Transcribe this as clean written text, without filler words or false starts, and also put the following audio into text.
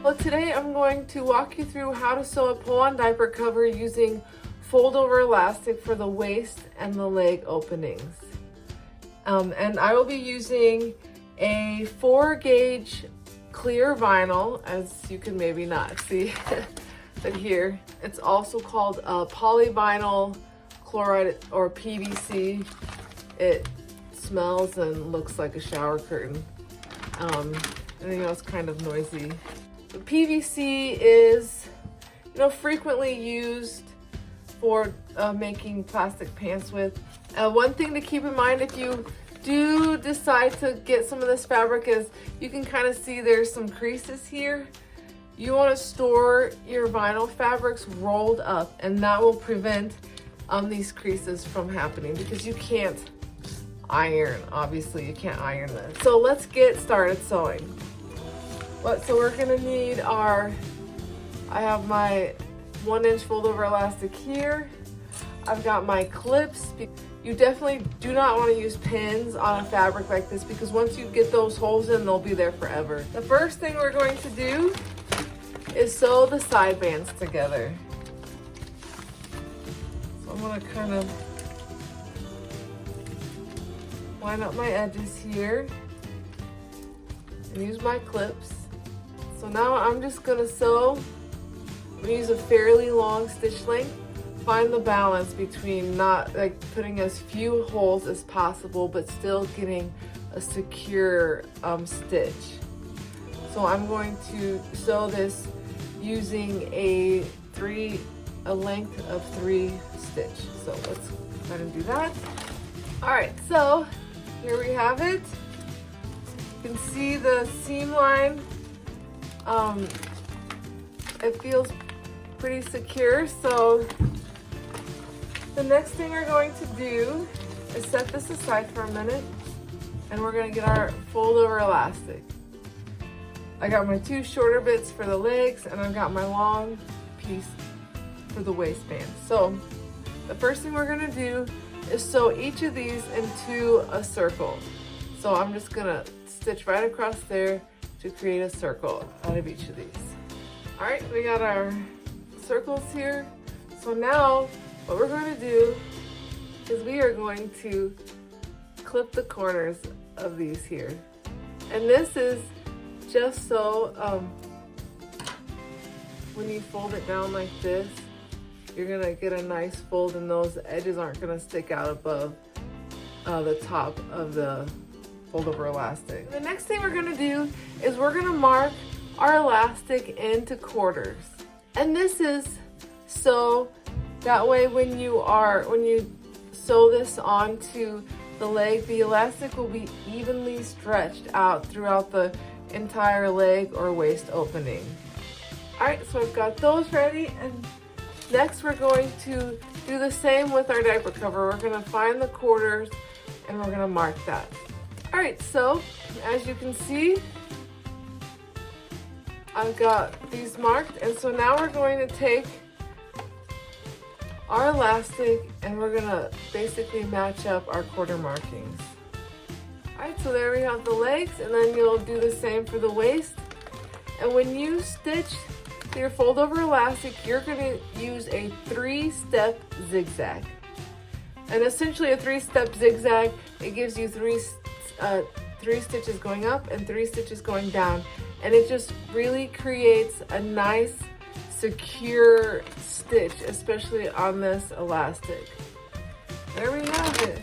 Well, today I'm going to walk you through how to sew a pull-on diaper cover using fold-over elastic for the waist and the leg openings. And I will be using a 4-gauge clear vinyl, as you can maybe not see but here. It's also called polyvinyl chloride or PVC. It smells and looks like a shower curtain. And you know, it's kind of noisy. The PVC is, frequently used for making plastic pants with. One thing to keep in mind if you do decide to get some of this fabric is you can kind of see there's some creases here. You want to store your vinyl fabrics rolled up, and that will prevent these creases from happening because you can't iron. Obviously, you can't iron this. So let's get started sewing. So we're gonna need I have my 1-inch fold over elastic here. I've got my clips. You definitely do not want to use pins on a fabric like this because once you get those holes in, they'll be there forever. The first thing we're going to do is sew the side bands together. So I'm gonna kind of line up my edges here and use my clips. So now I'm just gonna sew. I'm gonna use a fairly long stitch length. Find the balance between not putting as few holes as possible, but still getting a secure stitch. So I'm going to sew this using a length of 3 stitch. So let's go ahead and do that. All right, so here we have it. You can see the seam line. It feels pretty secure. So the next thing we're going to do is set this aside for a minute, and we're going to get our fold over elastic. I got my 2 shorter bits for the legs, and I've got my long piece for the waistband. So the first thing we're going to do is sew each of these into a circle. So I'm just going to stitch right across there to create a circle out of each of these. All right, we got our circles here. So now what we're going to do is we are going to clip the corners of these here. And this is just so when you fold it down like this, you're gonna get a nice fold and those edges aren't gonna stick out above the top of the fold over elastic. The next thing we're gonna do is we're gonna mark our elastic into quarters. And this is so that way when you sew this onto the leg, the elastic will be evenly stretched out throughout the entire leg or waist opening. All right, so I've got those ready, and next we're going to do the same with our diaper cover. We're gonna find the quarters and we're gonna mark that. All right, so as you can see, I've got these marked, and so now we're going to take our elastic and we're gonna basically match up our quarter markings. All right, so there we have the legs, and then you'll do the same for the waist. And when you stitch your fold over elastic, you're gonna use a 3-step zigzag. And essentially a 3-step zigzag, it gives you 3 stitches going up and 3 stitches going down. And it just really creates a nice, secure stitch, especially on this elastic. There we have it.